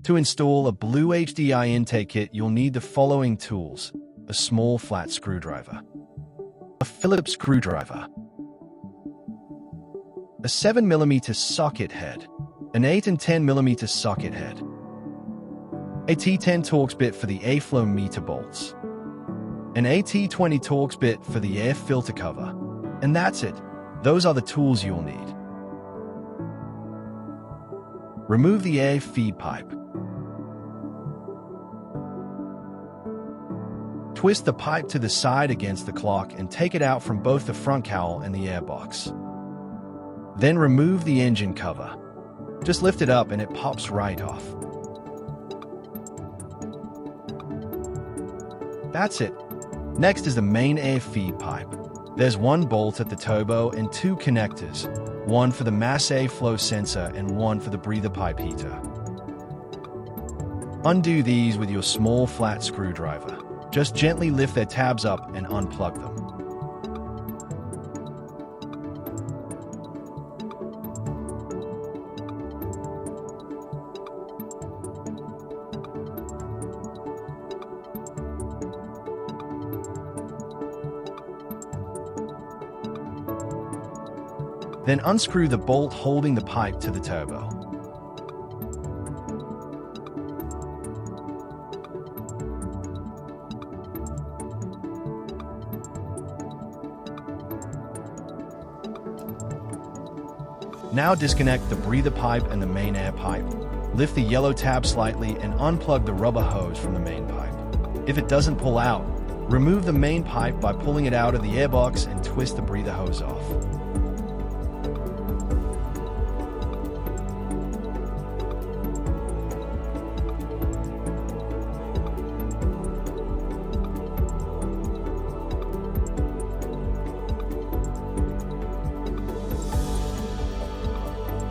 To install a blueHDI intake kit, you'll need the following tools: a small flat screwdriver, a Phillips screwdriver, a 7mm socket head, an 8 and 10mm socket head, a T10 Torx bit for the airflow meter bolts, an AT20 Torx bit for the air filter cover, and that's it. Those are the tools you'll need. Remove the air feed pipe. Twist the pipe to the side against the clock and take it out from both the front cowl and the airbox. Then remove the engine cover. Just lift it up and it pops right off. That's it. Next is the main air feed pipe. There's one bolt at the turbo and two connectors, one for the mass airflow sensor and one for the breather pipe heater. Undo these with your small flat screwdriver. Just gently lift their tabs up and unplug them. Then unscrew the bolt holding the pipe to the turbo. Now disconnect the breather pipe and the main air pipe. Lift the yellow tab slightly and unplug the rubber hose from the main pipe. If it doesn't pull out, remove the main pipe by pulling it out of the airbox and twist the breather hose off.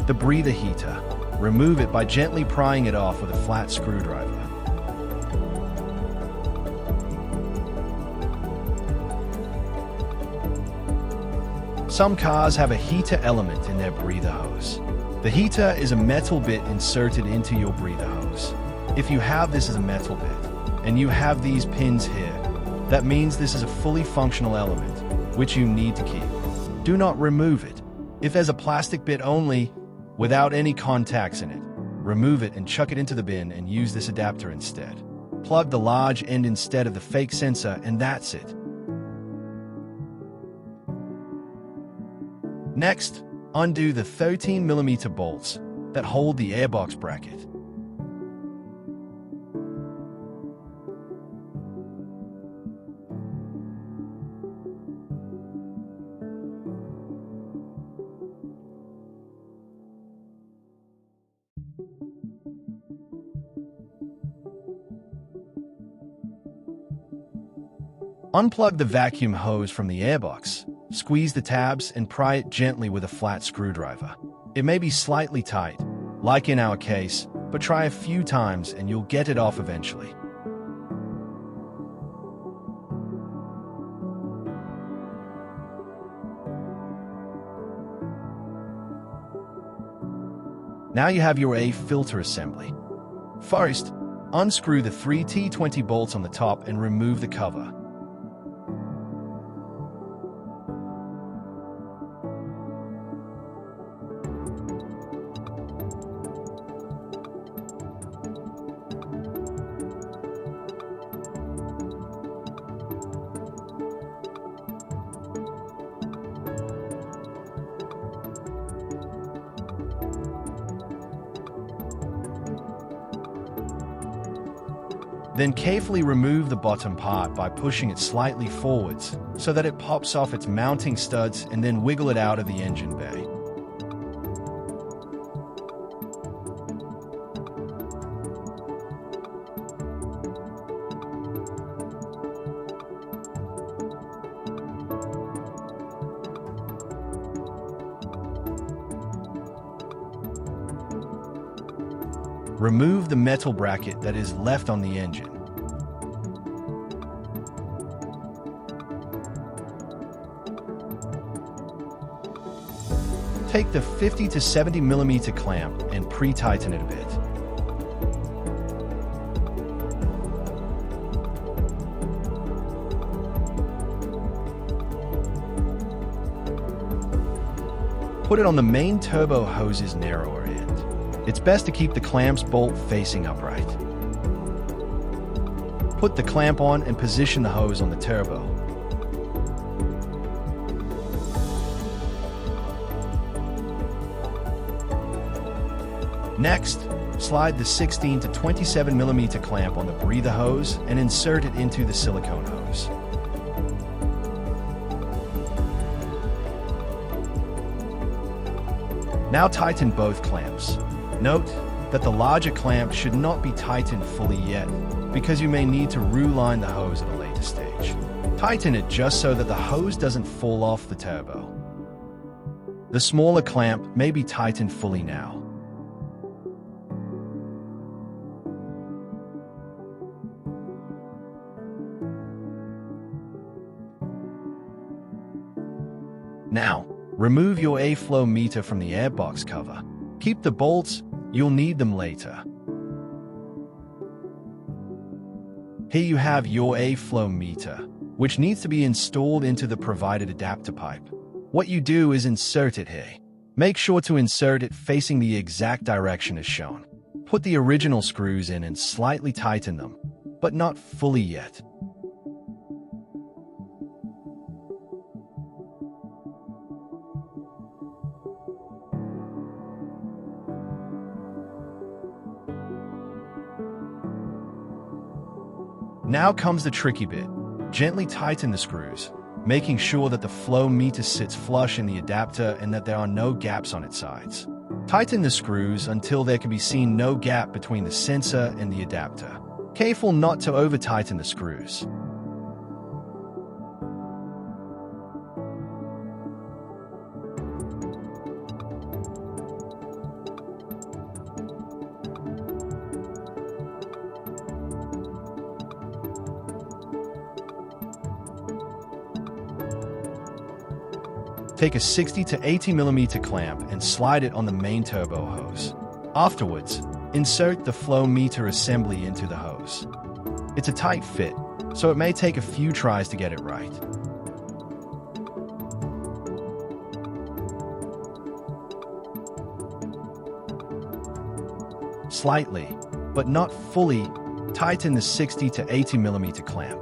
The breather heater. Remove it by gently prying it off with a flat screwdriver. Some cars have a heater element in their breather hose. The heater is a metal bit inserted into your breather hose. If you have this as a metal bit, and you have these pins here, that means this is a fully functional element, which you need to keep. Do not remove it. If there's a plastic bit only, without any contacts in it, remove it and chuck it into the bin and use this adapter instead. Plug the large end instead of the fake sensor, and that's it. Next, undo the 13mm bolts that hold the airbox bracket. Unplug the vacuum hose from the airbox, squeeze the tabs, and pry it gently with a flat screwdriver. It may be slightly tight, like in our case, but try a few times and you'll get it off eventually. Now you have your air filter assembly. First, unscrew the 3 T20 bolts on the top and remove the cover. Then carefully remove the bottom part by pushing it slightly forwards so that it pops off its mounting studs, and then wiggle it out of the engine bay. Remove the metal bracket that is left on the engine. Take the 50 to 70mm clamp and pre-tighten it a bit. Put it on the main turbo hose's narrower end. It's best to keep the clamp's bolt facing upright. Put the clamp on and position the hose on the turbo. Next, slide the 16 to 27 mm clamp on the breather hose and insert it into the silicone hose. Now tighten both clamps. Note that the larger clamp should not be tightened fully yet, because you may need to reline the hose at a later stage. Tighten it just so that the hose doesn't fall off the turbo. The smaller clamp may be tightened fully now. Now, remove your airflow meter from the airbox cover. Keep the bolts, you'll need them later. Here you have your airflow meter, which needs to be installed into the provided adapter pipe. What you do is insert it here. Make sure to insert it facing the exact direction as shown. Put the original screws in and slightly tighten them, but not fully yet. Now comes the tricky bit. Gently tighten the screws, making sure that the flow meter sits flush in the adapter and that there are no gaps on its sides. Tighten the screws until there can be seen no gap between the sensor and the adapter. Careful not to over-tighten the screws. Take a 60 to 80 mm clamp and slide it on the main turbo hose. Afterwards, insert the flow meter assembly into the hose. It's a tight fit, so it may take a few tries to get it right. Slightly, but not fully, tighten the 60 to 80 mm clamp.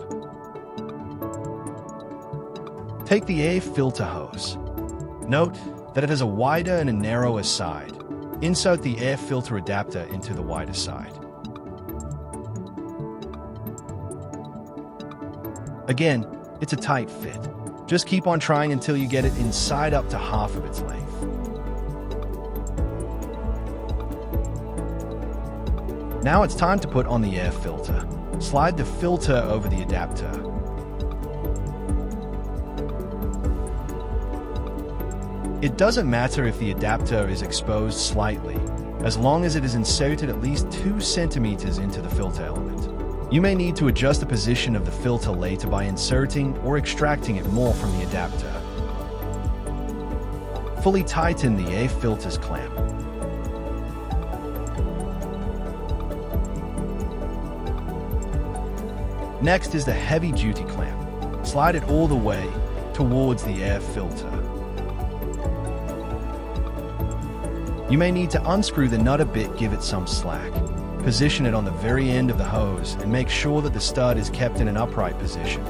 Take the air filter hose. Note that it has a wider and a narrower side. Insert the air filter adapter into the wider side. Again, it's a tight fit. Just keep on trying until you get it inside up to half of its length. Now it's time to put on the air filter. Slide the filter over the adapter. It doesn't matter if the adapter is exposed slightly, as long as it is inserted at least 2 centimeters into the filter element. You may need to adjust the position of the filter later by inserting or extracting it more from the adapter. Fully tighten the air filter's clamp. Next is the heavy-duty clamp. Slide it all the way towards the air filter. You may need to unscrew the nut a bit, give it some slack. Position it on the very end of the hose and make sure that the stud is kept in an upright position.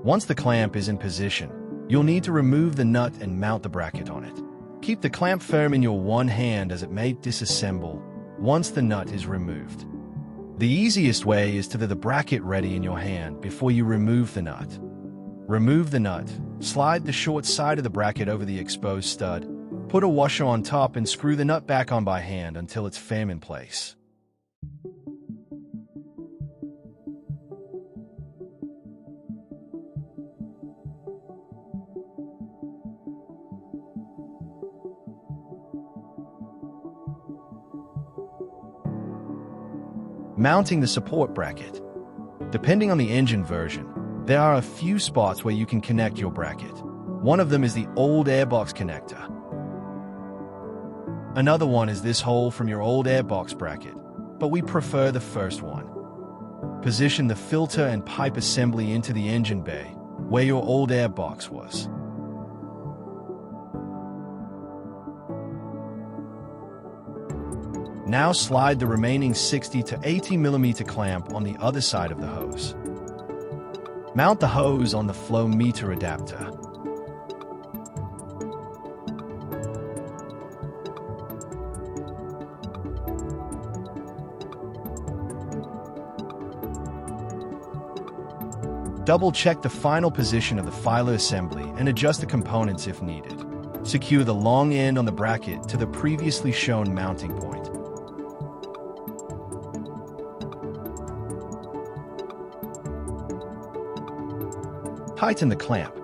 Once the clamp is in position, you'll need to remove the nut and mount the bracket on it. Keep the clamp firm in your one hand as it may disassemble once the nut is removed. The easiest way is to have the bracket ready in your hand before you remove the nut. Remove the nut, slide the short side of the bracket over the exposed stud, put a washer on top and screw the nut back on by hand until it's firm in place. Mounting the support bracket. Depending on the engine version, there are a few spots where you can connect your bracket. One of them is the old airbox connector. Another one is this hole from your old airbox bracket. but we prefer the first one. Position the filter and pipe assembly into the engine bay, where your old air box was. Now slide the remaining 60 to 80 mm clamp on the other side of the hose. Mount the hose on the flow meter adapter. Double-check the final position of the filer assembly and adjust the components if needed. Secure the long end on the bracket to the previously shown mounting point. Tighten the clamp.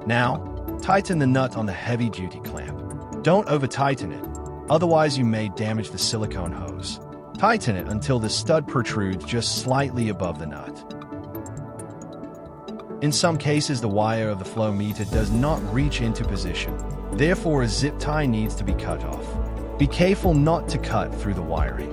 Now, tighten the nut on the heavy-duty clamp. Don't over-tighten it, otherwise you may damage the silicone hose. Tighten it until the stud protrudes just slightly above the nut. In some cases, the wire of the flow meter does not reach into position. Therefore, a zip tie needs to be cut off. Be careful not to cut through the wiring.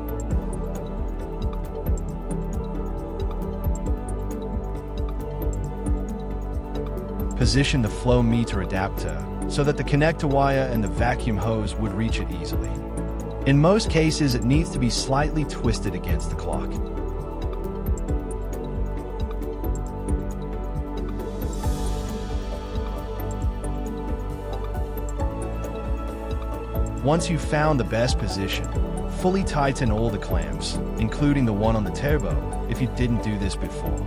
Position the flow meter adapter so that the connector wire and the vacuum hose would reach it easily. In most cases, it needs to be slightly twisted against the clock. Once you've found the best position, fully tighten all the clamps, including the one on the turbo, if you didn't do this before.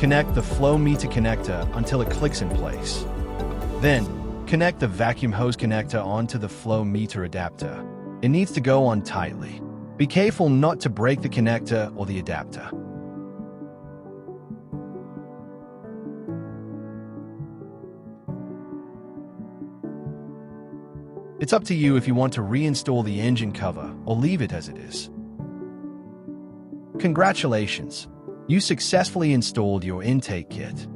Connect the flow meter connector until it clicks in place. Then, connect the vacuum hose connector onto the flow meter adapter. It needs to go on tightly. Be careful not to break the connector or the adapter. It's up to you if you want to reinstall the engine cover or leave it as it is. Congratulations! You successfully installed your intake kit.